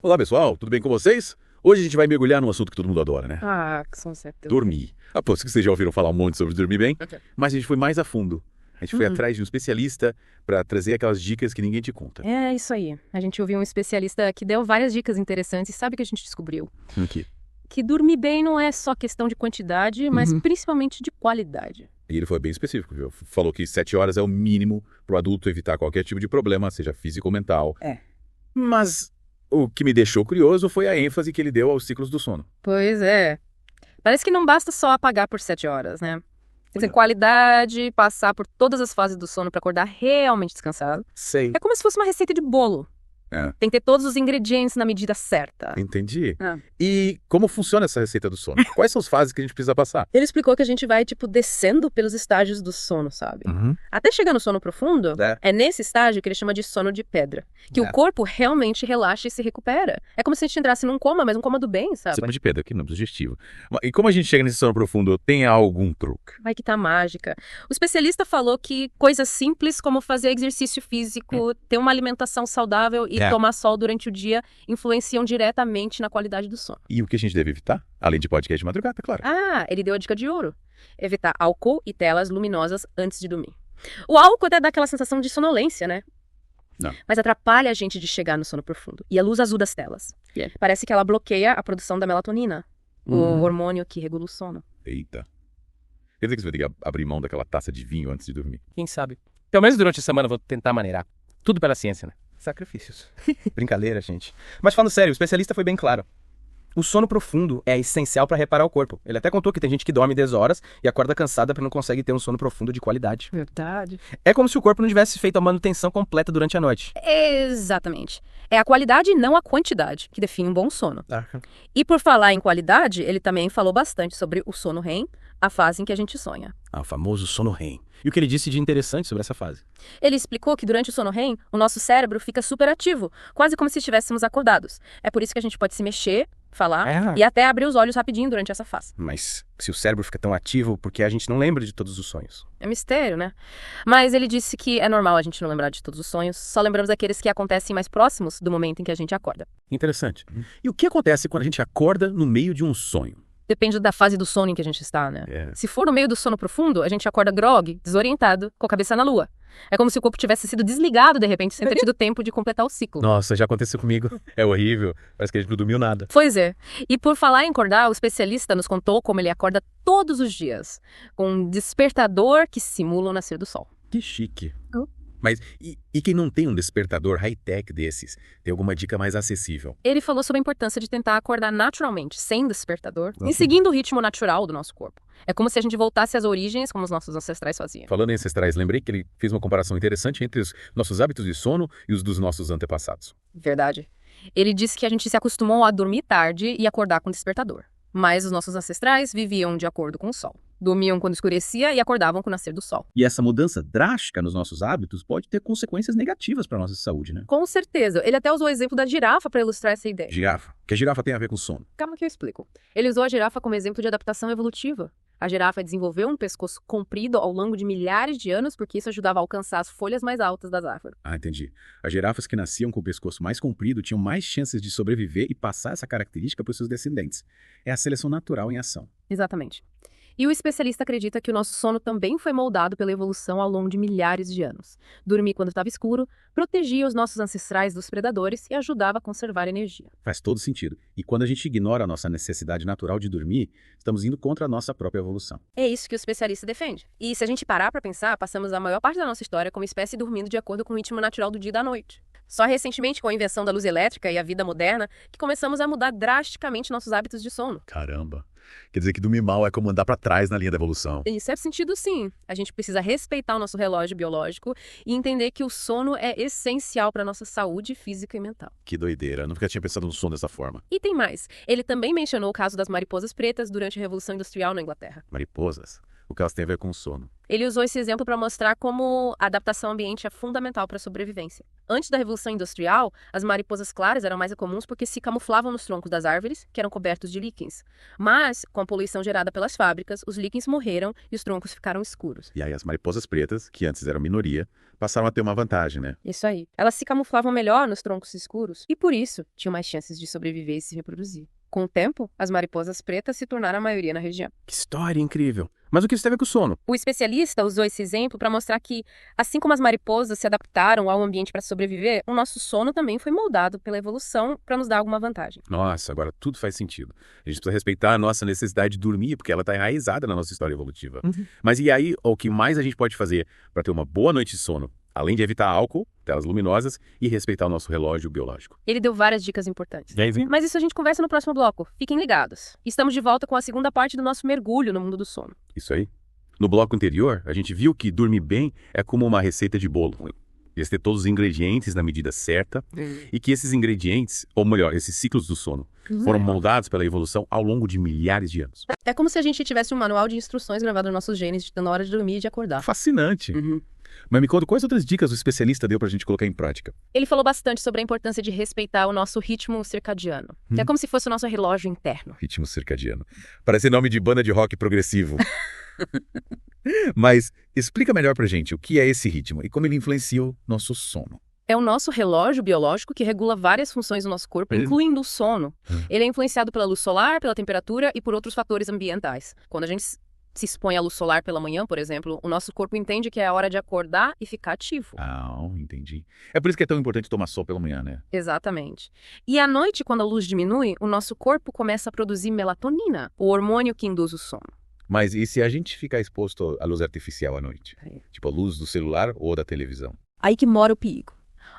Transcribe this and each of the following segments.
Olá, pessoal, tudo bem com vocês? Hoje a gente vai mergulhar num assunto que todo mundo adora, né? Que são certo. Dormir. Aposto que vocês já ouviram falar um monte sobre dormir bem, Ok. mas a gente foi mais a fundo. A gente foi atrás de um especialista para trazer aquelas dicas que ninguém te conta. É isso aí. A gente ouviu um especialista que deu várias dicas interessantes e sabe o que a gente descobriu? Aqui. Que dormir bem não é só questão de quantidade, mas principalmente de qualidade. E ele foi bem específico, viu? Falou que 7 horas é o mínimo para o adulto evitar qualquer tipo de problema, seja físico ou mental. É. Mas o que me deixou curioso foi a ênfase que ele deu aos ciclos do sono. Pois é. Parece que não basta só apagar por 7 horas, né? Tem que ter qualidade, passar por todas as fases do sono para acordar realmente descansado. Sei. É como se fosse uma receita de bolo. É. Tem que ter todos os ingredientes na medida certa. Entendi. Ah. E como funciona essa receita do sono? Quais são as fases que a gente precisa passar? Ele explicou que a gente vai, descendo pelos estágios do sono, sabe? Até chegar no sono profundo, é nesse estágio que ele chama de sono de pedra. Que o corpo realmente relaxa e se recupera. É como se a gente entrasse num coma, mas um coma do bem, sabe? Sono de pedra, que nome sugestivo. E como a gente chega nesse sono profundo, tem algum truque? Vai que tá mágica. O especialista falou que coisas simples como fazer exercício físico, ter uma alimentação saudável e tomar sol durante o dia influenciam diretamente na qualidade do sono. E o que a gente deve evitar? Além de podcast de madrugada, claro. Ele deu a dica de ouro. Evitar álcool e telas luminosas antes de dormir. O álcool até dá aquela sensação de sonolência, né? Não. Mas atrapalha a gente de chegar no sono profundo. E a luz azul das telas. Parece que ela bloqueia a produção da melatonina, o hormônio que regula o sono. Eita. Quer dizer que você vai ter que abrir mão daquela taça de vinho antes de dormir? Quem sabe? Pelo menos durante a semana eu vou tentar maneirar. Tudo pela ciência, né? Sacrifícios. Brincadeira, gente. Mas falando sério, o especialista foi bem claro. O sono profundo é essencial para reparar o corpo. Ele até contou que tem gente que dorme 10 horas e acorda cansada porque não consegue ter um sono profundo de qualidade. Verdade. É como se o corpo não tivesse feito a manutenção completa durante a noite. Exatamente. É a qualidade e não a quantidade que define um bom sono. E por falar em qualidade, ele também falou bastante sobre o sono REM, a fase em que a gente sonha. O famoso sono REM. E o que ele disse de interessante sobre essa fase? Ele explicou que durante o sono REM, o nosso cérebro fica superativo, quase como se estivéssemos acordados. É por isso que a gente pode se mexer, falar e até abrir os olhos rapidinho durante essa fase. Mas se o cérebro fica tão ativo, por que a gente não lembra de todos os sonhos? É mistério, né? Mas ele disse que é normal a gente não lembrar de todos os sonhos, só lembramos daqueles que acontecem mais próximos do momento em que a gente acorda. Interessante. E o que acontece quando a gente acorda no meio de um sonho? Depende da fase do sono em que a gente está, né? Se for no meio do sono profundo, a gente acorda grogue, desorientado, com a cabeça na lua. É como se o corpo tivesse sido desligado, de repente, sem ter tido tempo de completar o ciclo. Nossa, já aconteceu comigo. É horrível. Parece que a gente não dormiu nada. Pois é. E por falar em acordar, o especialista nos contou como ele acorda todos os dias, com um despertador que simula o nascer do sol. Que chique. Mas e quem não tem um despertador high-tech desses? Tem alguma dica mais acessível? Ele falou sobre a importância de tentar acordar naturalmente, sem despertador, e seguindo o ritmo natural do nosso corpo. É como se a gente voltasse às origens, como os nossos ancestrais faziam. Falando em ancestrais, lembrei que ele fez uma comparação interessante entre os nossos hábitos de sono e os dos nossos antepassados. Verdade. Ele disse que a gente se acostumou a dormir tarde e acordar com despertador. Mas os nossos ancestrais viviam de acordo com o sol. Dormiam quando escurecia e acordavam com o nascer do sol. E essa mudança drástica nos nossos hábitos pode ter consequências negativas para a nossa saúde, né? Com certeza. Ele até usou o exemplo da girafa para ilustrar essa ideia. Girafa. O que a girafa tem a ver com sono? Calma que eu explico. Ele usou a girafa como exemplo de adaptação evolutiva. A girafa desenvolveu um pescoço comprido ao longo de milhares de anos porque isso ajudava a alcançar as folhas mais altas das árvores. Entendi. As girafas que nasciam com o pescoço mais comprido tinham mais chances de sobreviver e passar essa característica para os seus descendentes. É a seleção natural em ação. Exatamente. E o especialista acredita que o nosso sono também foi moldado pela evolução ao longo de milhares de anos. Dormir quando estava escuro protegia os nossos ancestrais dos predadores e ajudava a conservar energia. Faz todo sentido. E quando a gente ignora a nossa necessidade natural de dormir, estamos indo contra a nossa própria evolução. É isso que o especialista defende. E se a gente parar para pensar, passamos a maior parte da nossa história como espécie dormindo de acordo com o ritmo natural do dia e da noite. Só recentemente, com a invenção da luz elétrica e a vida moderna, que começamos a mudar drasticamente nossos hábitos de sono. Caramba. Quer dizer que dormir mal é como andar para trás na linha da evolução. Em certo sentido, sim. A gente precisa respeitar o nosso relógio biológico e entender que o sono é essencial para a nossa saúde física e mental. Que doideira. Eu nunca tinha pensado no sono dessa forma. E tem mais. Ele também mencionou o caso das mariposas pretas durante a Revolução Industrial na Inglaterra. Mariposas? O que elas têm a ver com o sono. Ele usou esse exemplo para mostrar como a adaptação ao ambiente é fundamental para a sobrevivência. Antes da Revolução Industrial, as mariposas claras eram mais comuns porque se camuflavam nos troncos das árvores, que eram cobertos de líquens. Mas, com a poluição gerada pelas fábricas, os líquens morreram e os troncos ficaram escuros. E aí as mariposas pretas, que antes eram minoria, passaram a ter uma vantagem, né? Isso aí. Elas se camuflavam melhor nos troncos escuros e, por isso, tinham mais chances de sobreviver e se reproduzir. Com o tempo, as mariposas pretas se tornaram a maioria na região. Que história incrível. Mas o que isso tem a ver com o sono? O especialista usou esse exemplo para mostrar que, assim como as mariposas se adaptaram ao ambiente para sobreviver, o nosso sono também foi moldado pela evolução para nos dar alguma vantagem. Nossa, agora tudo faz sentido. A gente precisa respeitar a nossa necessidade de dormir, porque ela está enraizada na nossa história evolutiva. Mas e aí, o que mais a gente pode fazer para ter uma boa noite de sono? Além de evitar álcool, telas luminosas e respeitar o nosso relógio biológico. Ele deu várias dicas importantes. Sim. Mas isso a gente conversa no próximo bloco. Fiquem ligados. Estamos de volta com a segunda parte do nosso mergulho no mundo do sono. Isso aí. No bloco anterior, a gente viu que dormir bem é como uma receita de bolo. Eles ter todos os ingredientes na medida certa e que esses ingredientes, ou melhor, esses ciclos do sono, foram moldados pela evolução ao longo de milhares de anos. É como se a gente tivesse um manual de instruções gravado nos nossos genes na hora de dormir e de acordar. Fascinante. Mas me conta, quais outras dicas o especialista deu pra gente colocar em prática? Ele falou bastante sobre a importância de respeitar o nosso ritmo circadiano, que é como se fosse o nosso relógio interno. Ritmo circadiano. Parece nome de banda de rock progressivo. Mas explica melhor pra gente o que é esse ritmo e como ele influencia o nosso sono. É o nosso relógio biológico que regula várias funções do nosso corpo, incluindo o sono. Ele é influenciado pela luz solar, pela temperatura e por outros fatores ambientais. Quando a gente se expõe à luz solar pela manhã, por exemplo, o nosso corpo entende que é a hora de acordar e ficar ativo. Ah, entendi. É por isso que é tão importante tomar sol pela manhã, né? Exatamente. E à noite, quando a luz diminui, o nosso corpo começa a produzir melatonina, o hormônio que induz o sono. Mas e se a gente ficar exposto à luz artificial à noite? Tipo a luz do celular ou da televisão? Aí que mora o perigo.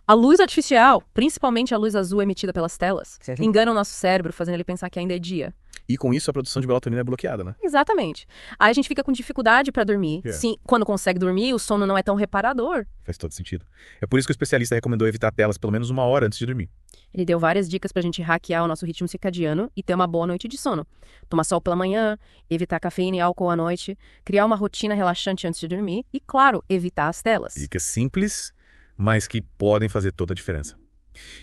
A luz artificial, principalmente a luz azul emitida pelas telas, engana o nosso cérebro, fazendo ele pensar que ainda é dia. E com isso a produção de melatonina é bloqueada, né? Exatamente. Aí a gente fica com dificuldade para dormir. Sim, quando consegue dormir, o sono não é tão reparador. Faz todo sentido. É por isso que o especialista recomendou evitar telas pelo menos 1 hora antes de dormir. Ele deu várias dicas pra gente hackear o nosso ritmo circadiano e ter uma boa noite de sono. Tomar sol pela manhã, evitar cafeína e álcool à noite, criar uma rotina relaxante antes de dormir e, claro, evitar as telas. Dicas simples, mas que podem fazer toda a diferença.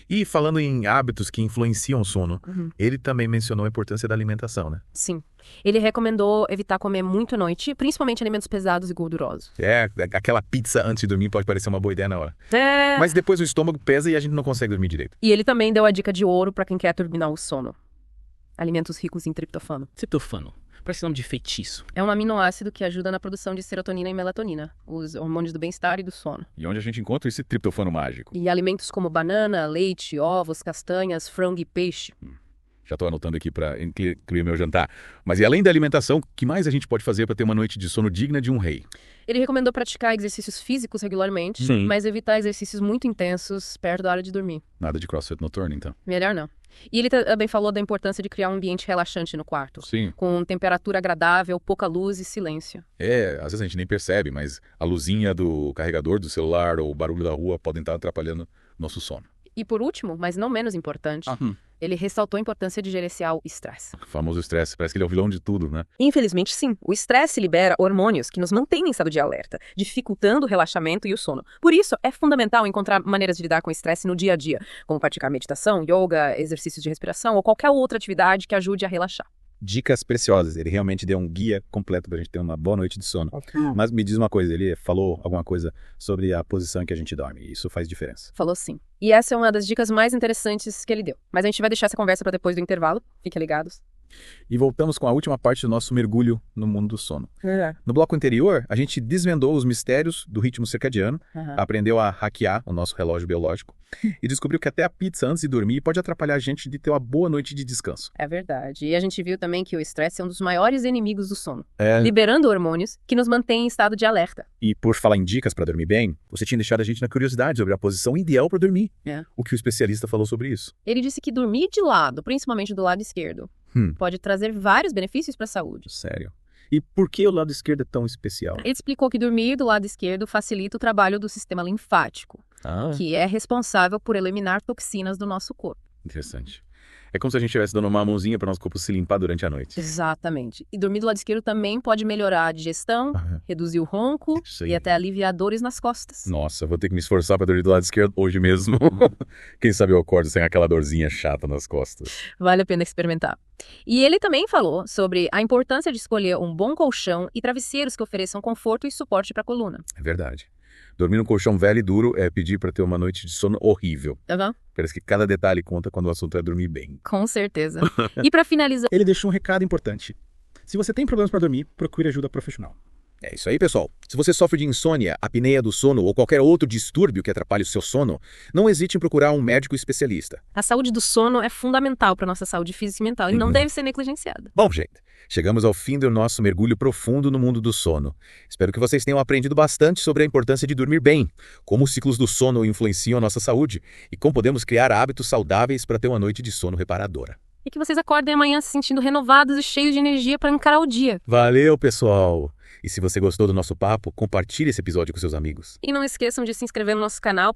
E falando em hábitos que influenciam o sono, ele também mencionou a importância da alimentação, né? Sim. Ele recomendou evitar comer muito à noite, principalmente alimentos pesados e gordurosos. Aquela pizza antes de dormir pode parecer uma boa ideia na hora. É. Mas depois o estômago pesa e a gente não consegue dormir direito. E ele também deu a dica de ouro pra quem quer turbinar o sono. Alimentos ricos em triptofano. Triptofano. Parece nome de feitiço. É um aminoácido que ajuda na produção de serotonina e melatonina, os hormônios do bem-estar e do sono. E onde a gente encontra esse triptofano mágico? E alimentos como banana, leite, ovos, castanhas, frango e peixe. Já estou anotando aqui para incluir meu jantar. Mas e além da alimentação, o que mais a gente pode fazer para ter uma noite de sono digna de um rei? Ele recomendou praticar exercícios físicos regularmente, mas evitar exercícios muito intensos perto da hora de dormir. Nada de crossfit noturno, então? Melhor não. E ele também falou da importância de criar um ambiente relaxante no quarto. Sim. Com temperatura agradável, pouca luz e silêncio. Às vezes a gente nem percebe, mas a luzinha do carregador do celular ou o barulho da rua podem estar atrapalhando nosso sono. E por último, mas não menos importante, ele ressaltou a importância de gerenciar o estresse. O famoso estresse, parece que ele é o vilão de tudo, né? Infelizmente, sim. O estresse libera hormônios que nos mantêm em estado de alerta, dificultando o relaxamento e o sono. Por isso, é fundamental encontrar maneiras de lidar com o estresse no dia a dia, como praticar meditação, yoga, exercícios de respiração ou qualquer outra atividade que ajude a relaxar. Dicas preciosas. Ele realmente deu um guia completo pra gente ter uma boa noite de sono. Mas me diz uma coisa, ele falou alguma coisa sobre a posição em que a gente dorme. Isso faz diferença. Falou sim. E essa é uma das dicas mais interessantes que ele deu. Mas a gente vai deixar essa conversa para depois do intervalo. Fiquem ligados. E voltamos com a última parte do nosso mergulho no mundo do sono. No bloco anterior, a gente desvendou os mistérios do ritmo circadiano, aprendeu a hackear o nosso relógio biológico e descobriu que até a pizza antes de dormir pode atrapalhar a gente de ter uma boa noite de descanso. É verdade. E a gente viu também que o estresse é um dos maiores inimigos do sono, liberando hormônios que nos mantêm em estado de alerta. E por falar em dicas para dormir bem, você tinha deixado a gente na curiosidade sobre a posição ideal para dormir. O que o especialista falou sobre isso? Ele disse que dormir de lado, principalmente do lado esquerdo, pode trazer vários benefícios para a saúde. Sério? E por que o lado esquerdo é tão especial? Ele explicou que dormir do lado esquerdo facilita o trabalho do sistema linfático, que é responsável por eliminar toxinas do nosso corpo. Interessante. É como se a gente estivesse dando uma mãozinha para o nosso corpo se limpar durante a noite. Exatamente. E dormir do lado esquerdo também pode melhorar a digestão, reduzir o ronco e até aliviar dores nas costas. Nossa, vou ter que me esforçar para dormir do lado esquerdo hoje mesmo. Quem sabe eu acordo sem aquela dorzinha chata nas costas. Vale a pena experimentar. E ele também falou sobre a importância de escolher um bom colchão e travesseiros que ofereçam conforto e suporte para a coluna. É verdade. Dormir num colchão velho e duro é pedir para ter uma noite de sono horrível. Tá bom? Parece que cada detalhe conta quando o assunto é dormir bem. Com certeza. E para finalizar... Ele deixou um recado importante. Se você tem problemas para dormir, procure ajuda profissional. É isso aí, pessoal. Se você sofre de insônia, apneia do sono ou qualquer outro distúrbio que atrapalhe o seu sono, não hesite em procurar um médico especialista. A saúde do sono é fundamental para nossa saúde física e mental e não deve ser negligenciada. Bom, gente, chegamos ao fim do nosso mergulho profundo no mundo do sono. Espero que vocês tenham aprendido bastante sobre a importância de dormir bem, como os ciclos do sono influenciam a nossa saúde e como podemos criar hábitos saudáveis para ter uma noite de sono reparadora. E que vocês acordem amanhã se sentindo renovados e cheios de energia para encarar o dia. Valeu, pessoal! E se você gostou do nosso papo, compartilhe esse episódio com seus amigos. E não esqueçam de se inscrever no nosso canal